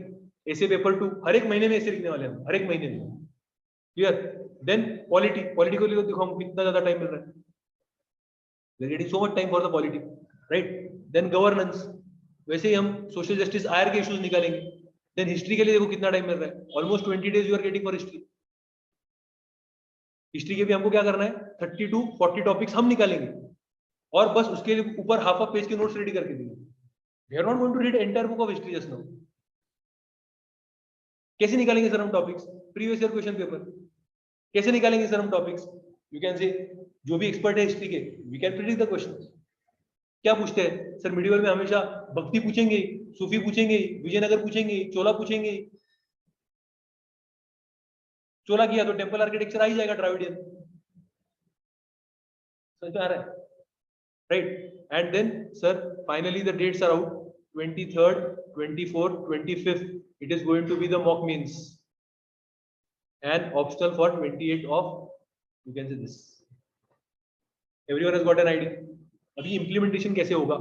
ऐसे पेपर 2 हर एक महीने में ऐसे लिखने वाले हैं, हर एक महीने में। क्लियर? देन पॉलिटी, पॉलिटी को देखो हमको कितना ज्यादा टाइम मिल रहा है, we are getting so much time for the polity, right? Then governance, वैसे ही हम सोशल जस्टिस आयर के इश्यूज निकालेंगे। देन हिस्ट्री के लिए देखो कितना टाइम मिल रहा है, almost 20 days you are getting for history. History के भी हमको क्या करना है, 30 to 40 टॉपिक्स हम निकालेंगे, और बस उसके ऊपर हाफ ऑफ पेज के नोट्स रेडी करके देंगे। We are not going to read entire book of history just now. कैसे निकालेंगे सर हम topics, previous year question paper. कैसे निकालेंगे सर हम टॉपिक्स, यू कैन से जो भी एक्सपर्ट है हिस्ट्री के, we can predict the questions. क्या पूछते हैं सर, मिडिवल में हमेशा भक्ति पूछेंगे, सूफी पूछेंगे, विजयनगर पूछेंगे, चोला पूछेंगे। चोला किया तो टेम्पल आर्किटेक्चर आ ही जाएगा, द्राविडियन। समझ में आ रहा है? Right? And then sir finally the dates are out, 23rd, 24th, 25th it is going to be the mock means and optional for 28th of you can say this, everyone has got an idea. अभी implementation कैसे होगा?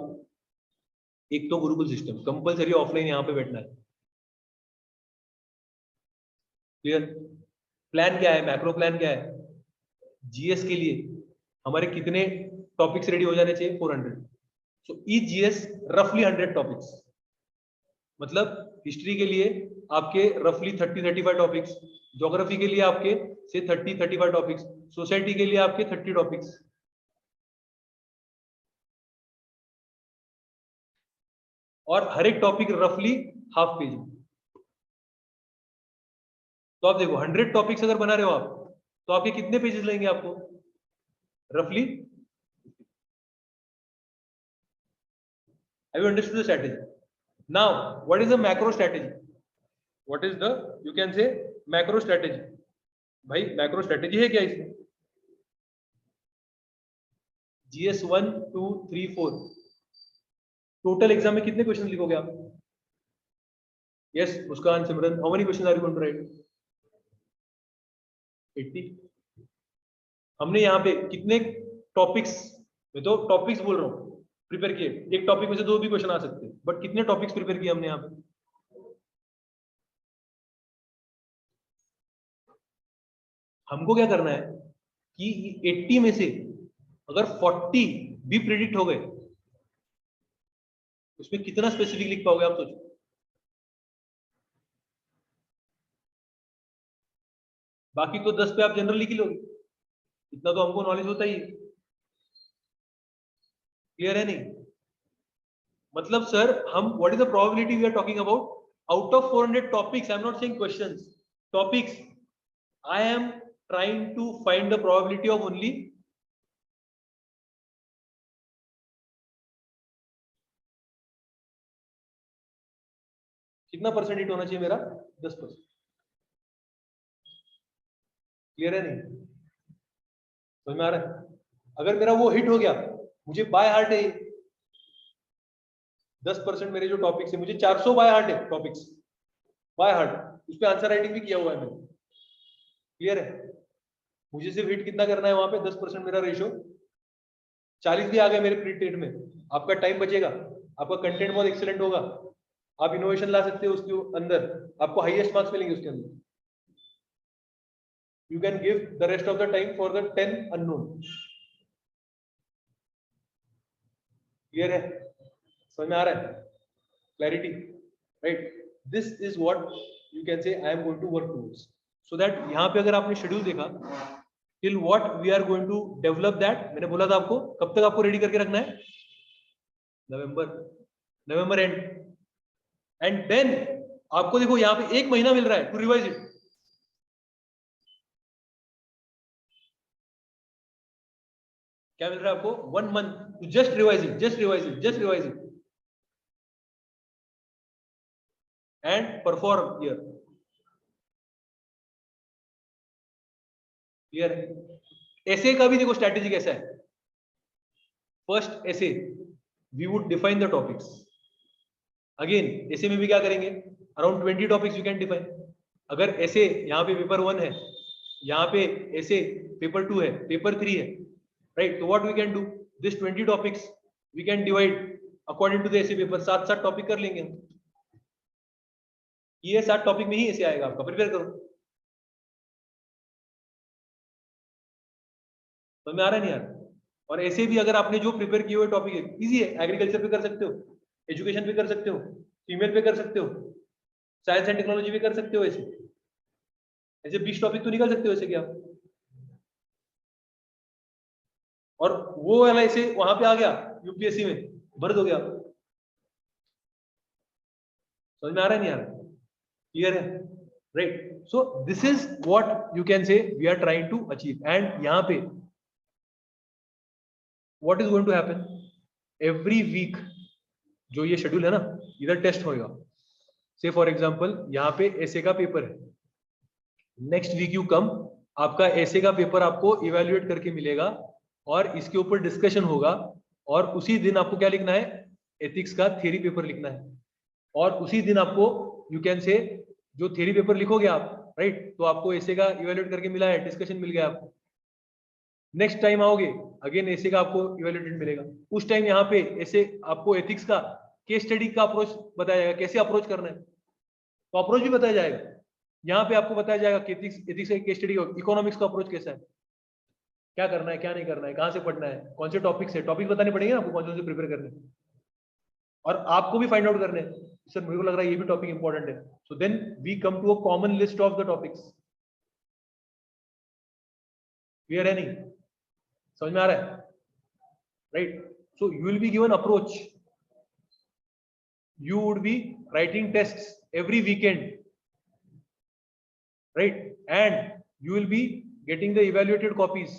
एक तो Gurukul system compulsory offline यहाँ पे बैठना है, clear? Plan क्या है, मैक्रो प्लान क्या है? जीएस के लिए हमारे कितने टॉपिक्स रेडी हो जाने चाहिए? 400। सो ईच जीएस रफली 100 टॉपिक्स, मतलब हिस्ट्री के लिए आपके रफली 30-35 टॉपिक्स, ज्योग्राफी के लिए आपके से 30-35 टॉपिक्स, सोसाइटी के लिए आपके 30 टॉपिक्स, और हर एक टॉपिक रफली हाफ पेज। तो आप देखो 100 टॉपिक्स अगर बना रहे हो आप, तो आपके कितने पेजेस लेंगे आपको? रफली। Have you understood the strategy? Now, what is the macro strategy? What is the, you can say, macro strategy? भाई macro strategy है क्या इसमें? GS 1, 2, 3, 4 टोटल एग्जाम में कितने क्वेश्चन लिखोगे आप? Yes Muskan, Simran, how many question are you going to write? 80। हमने यहाँ पे कितने टॉपिक्स, मैं तो टॉपिक्स बोल रहा हूँ, प्रिपेयर किए? एक टॉपिक में से 2 भी क्वेश्चन आ सकते हैं, बट कितने टॉपिक्स प्रिपेयर किए हमने यहाँ पे? हमको क्या करना है कि 80 में से अगर 40 भी प्रेडिक्ट हो गए, उसमें कितना स्पेसिफिक लिख पाओगे आप? सोचो। बाकी तो 10 पे आप जनरल लिख लोगे, इतना तो हमको नॉलेज होता ही है। क्लियर है नहीं? मतलब सर हम, what is the probability we are talking about? Out of 400 topics, I am not saying questions, topics, I am trying to find the probability of only कितना परसेंट हिट होना चाहिए मेरा? 10%। क्लियर है नहीं? समझ में आ रहा है? अगर मेरा वो हिट हो गया, मुझे बाय हार्ट है 10% मेरे जो टॉपिक्स है, मुझे 400 बाय हार्ट है टॉपिक्स, बाय हार्ट, उस पर आंसर राइटिंग भी किया हुआ है मैंने। क्लियर है? मुझे सिर्फ हिट कितना करना है वहां पे? 10% मेरा रेशो, 40 भी आ गए मेरे प्री टेट में, आपका टाइम बचेगा, आपका कंटेंट बहुत एक्सीलेंट होगा, आप इनोवेशन ला सकते हो उसके अंदर, आपको हाईएस्ट मार्क्स मिलेंगे उसके अंदर। You can give the rest of the time for the 10 unknown. Clear है? समझ में आ रहा है? Clarity, right? This is what you can say I am going to work towards, so that यहाँ पे अगर आपने शेड्यूल देखा, till what we are going to develop that, मैंने बोला था आपको कब तक आपको रेडी करके रखना है? नवंबर एंड, एंड देन आपको देखो यहाँ पे 1 महीना मिल रहा है टू रिवाइज इट। क्या मिल रहा है आपको? 1 month to just revise it, just revise it, just revise it and perform here. Clear है? ऐसे का भी देखो स्ट्रैटेजी कैसा है। First essay we would define the topics, again essay में भी क्या करेंगे? Around 20 topics you can define. अगर ऐसे यहाँ पे पेपर 1 है, यहाँ पे ऐसे पेपर 2 है, पेपर 3 है, राइट? तो what we can do, this 20 topics we can divide according to the essay paper, 7-7 topic कर लेंगे हम। ये 7 टॉपिक में ही ऐसे आएगा आपका, प्रिपेयर करो। तो मैं आ रहा नहीं यार? और ऐसे भी अगर आपने जो प्रिपेयर किए हुए टॉपिक है, इजी है, एग्रीकल्चर पे कर सकते हो, एजुकेशन पे कर सकते हो, फीमेल पे कर सकते हो, साइंस एंड टेक्नोलॉजी पे कर सकते हो, ऐसे ऐसे 20 टॉपिक तो निकल सकते हो ऐसे क्या? और वो वाला ऐसे वहां पे आ गया यूपीएससी में, भर दो गया। समझ में आ रहा है नहीं यार? क्लियर है? Right? So this is what you can say we are trying to achieve. And यहाँ पे what is going to happen, every week जो ये शेड्यूल है ना, इधर टेस्ट होएगा। से फॉर एग्जांपल यहाँ पे ऐसे का पेपर है, नेक्स्ट वीक यू कम, आपका ऐसे का पेपर आपको इवेल्युएट करके मिलेगा और इसके ऊपर डिस्कशन होगा, और उसी दिन आपको क्या लिखना है? एथिक्स का थ्योरी पेपर लिखना है। और उसी दिन आपको यू कैन से जो थ्योरी पेपर लिखोगे आप, राइट, तो आपको ऐसे का इवेल्युएट करके मिला है, डिस्कशन मिल गया आपको। नेक्स्ट टाइम आओगे अगेन ऐसे का आपको इवेल्युएटेड मिलेगा, उस टाइम यहाँ पे ऐसे आपको एथिक्स का केस स्टडी का अप्रोच बताया जाएगा, कैसे अप्रोच करना है तो अप्रोच भी बताया जाएगा। यहाँ पे आपको बताया जाएगा कि एथिक्स का केस स्टडी, इकोनॉमिक्स का अप्रोच कैसा है, क्या करना है क्या नहीं करना है, कहाँ से पढ़ना है, कौन से टॉपिक से, टॉपिक बताने पड़ेंगे ना आपको कौन से प्रिपेयर करने, और आपको भी फाइंड आउट करने हैं सर मेरे को लग रहा है ये भी टॉपिक इंपॉर्टेंट है, so then we come to a common list of the topics. Clear है नहीं, समझ में आ रहा है, right? So you will be given approach, you would be writing tests every weekend, right? And you will be getting the evaluated copies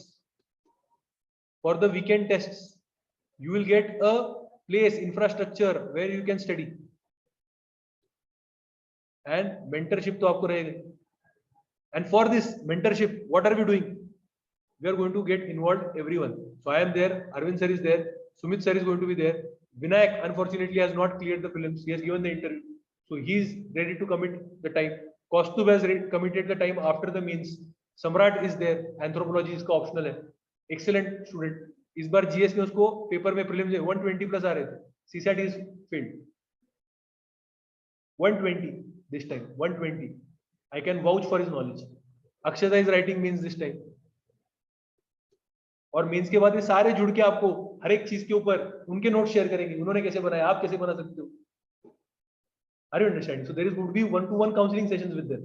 for the weekend tests. You will get a place, infrastructure where you can study, and mentorship to aapko rahega. And for this mentorship what are we doing? We are going to get involved everyone. So I am there, Arvind sir is there, Sumit sir is going to be there, Vinayak unfortunately has not cleared the films, he has given the interview, so he is ready to commit the time. Kaustubh has committed the time after the means. Samrat is there, anthropology इसका optional है, excellent student. इस बार GS में उसको paper में prelims 120 plus आ रहे थे, CSAT is failed 120 this time, 120. I can vouch for his knowledge. Akshata is writing means this time, और means के बाद ये सारे जुड़ के आपको हर एक चीज के ऊपर उनके नोट शेयर करेंगे, उन्होंने कैसे बनाया आप कैसे बना सकते हो। Are you understanding? So there is going to be one-to-one counseling sessions with them.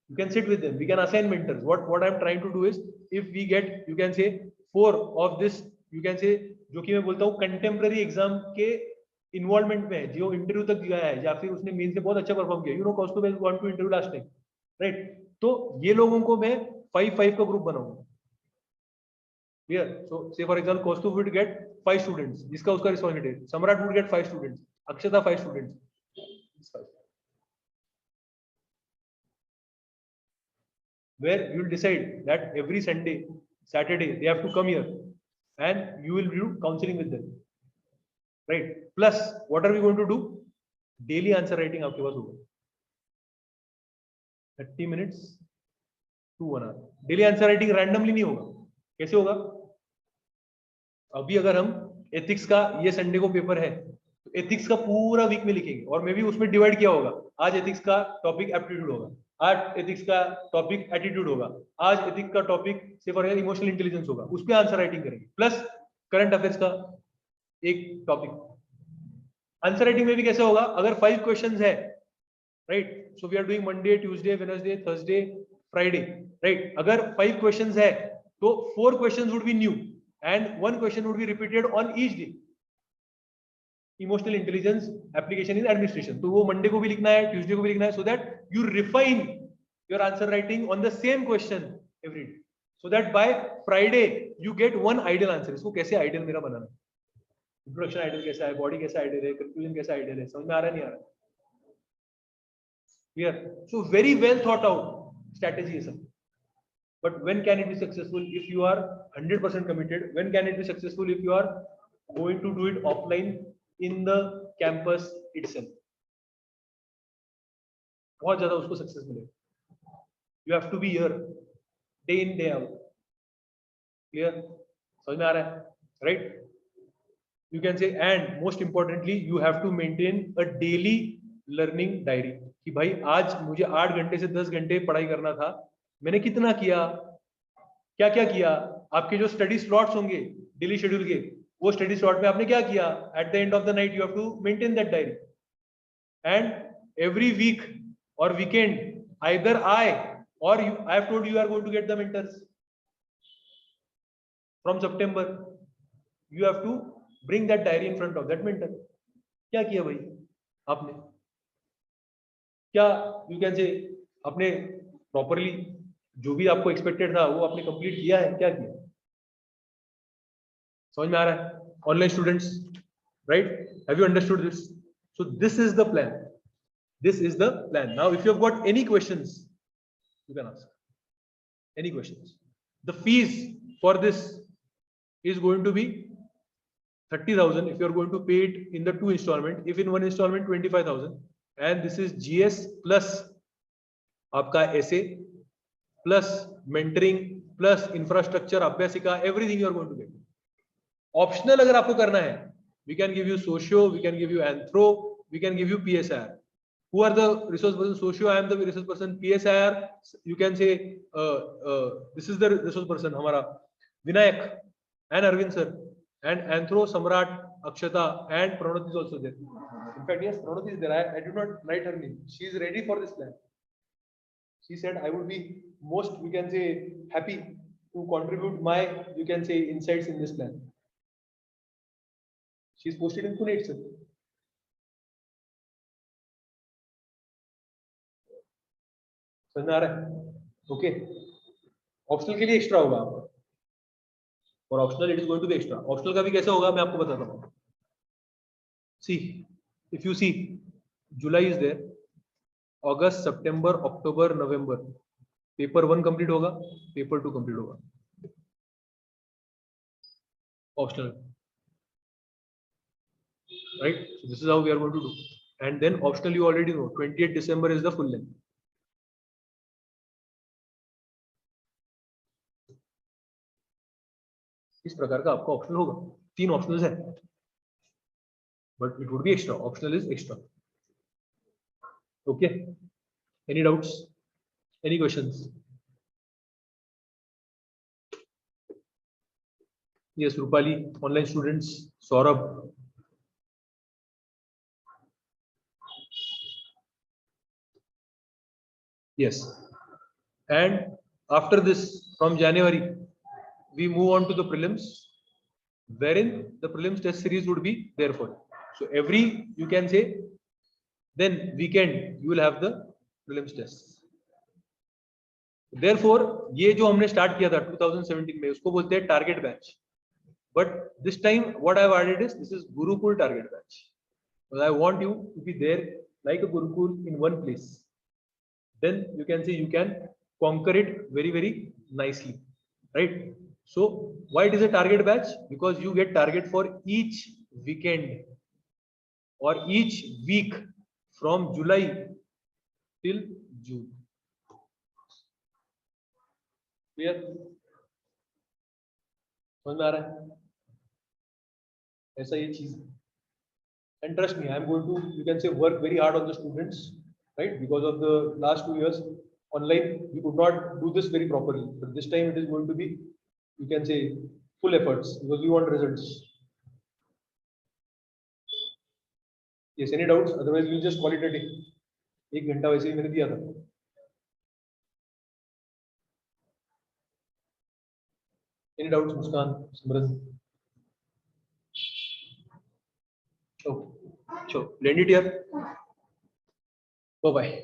You can sit with them. We can assign mentors. What I'm trying to do is, if we get, you can say 4 of this, you can say जो कि मैं बोलता हूँ contemporary exam के involvement में है, जो interview तक गया है या फिर उसने मेंस में बहुत अच्छा परफॉर्म किया, you know Kaustubh has gone to interview last time, right? तो ये लोगों को मैं 5-5 का ग्रुप बनाऊंगा। Clear? So say for example, Kaustubh would get 5 students, जिसका उसका responsibility. Samrat would get 5 students, Akshata 5 students. Where you will decide that every Sunday, Saturday they have to come here, and you will do counseling with them, right? Plus, what are we going to do? Daily answer writing आपके पास होगा, 30 minutes to 1 hour. Daily answer writing randomly नहीं होगा, कैसे होगा? अभी अगर हम ethics का ये संडे को पेपर है तो एथिक्स का पूरा वीक में लिखेंगे, और मे भी उसमें डिवाइड किया होगा, आज एथिक्स का टॉपिक एप्टीट्यूड होगा, आज एथिक्स का टॉपिक एटीट्यूड होगा, आज एथिक्स का टॉपिक से फॉर एग्जांपल इमोशनल इंटेलिजेंस होगा, उस पे आंसर राइटिंग करेंगे, प्लस करंट अफेयर्स का एक टॉपिक। आंसर राइटिंग में भी कैसे होगा, अगर 5 क्वेश्चंस है, right? So we are doing Monday, Tuesday, Wednesday, Thursday, Friday, right? अगर 5 क्वेश्चंस है तो 4 questions would be new and 1 question would be repeated on each day. Emotional intelligence application in administration, तो वो मंडे को भी लिखना है, ट्यूसडे को भी लिखना है, so that you refine your answer writing on the same question every day, so that by Friday you get one ideal answer. इसको कैसे आइडियल मेरा बनाना है, इंट्रोडक्शन आइडियल कैसा है, बॉडी कैसा आइडियल है, कंक्लूजन कैसा आइडियल है, समझ में आ रहा है नहीं आ रहा? Clear? So very well thought out strategy है सब. But when can it be successful? If you are 100% committed. When can it be successful? If you are going to do it offline in the campus itself. बहुत ज़्यादा उसको success मिलेगा. You have to be here day in day out. Clear? समझ में आ रहा है? Right? You can say, and most importantly, you have to maintain a daily learning diary. कि भाई आज मुझे 8 घंटे से 10 घंटे पढ़ाई करना था, मैंने कितना किया, क्या क्या किया, आपके जो स्टडी स्लॉट्स होंगे डेली शेड्यूल के, वो स्टडी स्लॉट में आपने क्या किया, at the end of the night you have to maintain that diary. And every week और वीकेंड आइदर आई और you, I have told you are going to get the mentors from September. You have to bring that diary in front of that mentor. क्या किया भाई आपने, क्या you can से आपने properly जो भी आपको एक्सपेक्टेड था वो आपने कंप्लीट किया है, क्या किया? समझ में आ रहा है? Online students, right? Have you understood this? So this is the plan. This is the plan. Now if you have got any questions you can ask any questions. The fees for this is going to be 30,000 if you are going to pay it in the 2 installment. If in 1 installment 25,000, and this is GS plus आपका essay plus mentoring plus infrastructure abhyasika, everything you are going to get. Optional अगर आपको करना है, we can give you socio, we can give you anthro, we can give you PSIR. Who are the resource person? Socio, I am the resource person. PSIR, you can say this is the resource person हमारा Vinayak and Arvind sir, and anthro Samrat, Akshata, and Pranati is also there. In fact, yes, Pranati is there. I did not write her name. She is ready for this plan. She said, I would be most, we can say, happy to contribute my, you can say, insights in this plan. She is posted in Pune itself. समझ में आ रहा है? Okay, optional के लिए extra होगा आपका, और optional it is going to be extra. Optional का भी कैसे होगा मैं आपको बताता हूँ. See, if you see, July is there, अगस्त, सितंबर, अक्टूबर, नवंबर, पेपर 1 कंप्लीट होगा, पेपर 2 कंप्लीट होगा, optional, right? So this is how we are going to do. And then optional you already know, 28th December is the full length. इस प्रकार का आपका ऑप्शनल होगा. 3 ऑप्शनल्स है, but it would be extra. Optional is extra. Okay, any doubts, any questions? Yes, Rupali, online students, Saurabh. Yes, and after this, from January, we move on to the prelims, wherein the prelims test series would be there for. So every, you can say, then weekend you will have the prelims tests. Therefore, ये जो हमने start किया था 2017 में, उसको बोलते हैं target batch. But this time, what I have added is this is Gurukul target batch. Because I want you to be there like a Gurukul in one place. Then you can say you can conquer it very, very nicely, right? So why it is a target batch? Because you get target for each weekend or each week from July till June. Clear? समझ में आ रहा है? ऐसा ये चीज. And trust me, I am going to, you can say, work very hard on the students, right? Because of the last 2 years online, we could not do this very properly. But this time it is going to be, you can say, full efforts because we want results. Yes, any doubts? Otherwise, we'll just call it a day. 1 घंटा वैसे ही मैंने दिया था. Any doubts, Muskan, Simran? Okay, sure. End it here. Bye bye.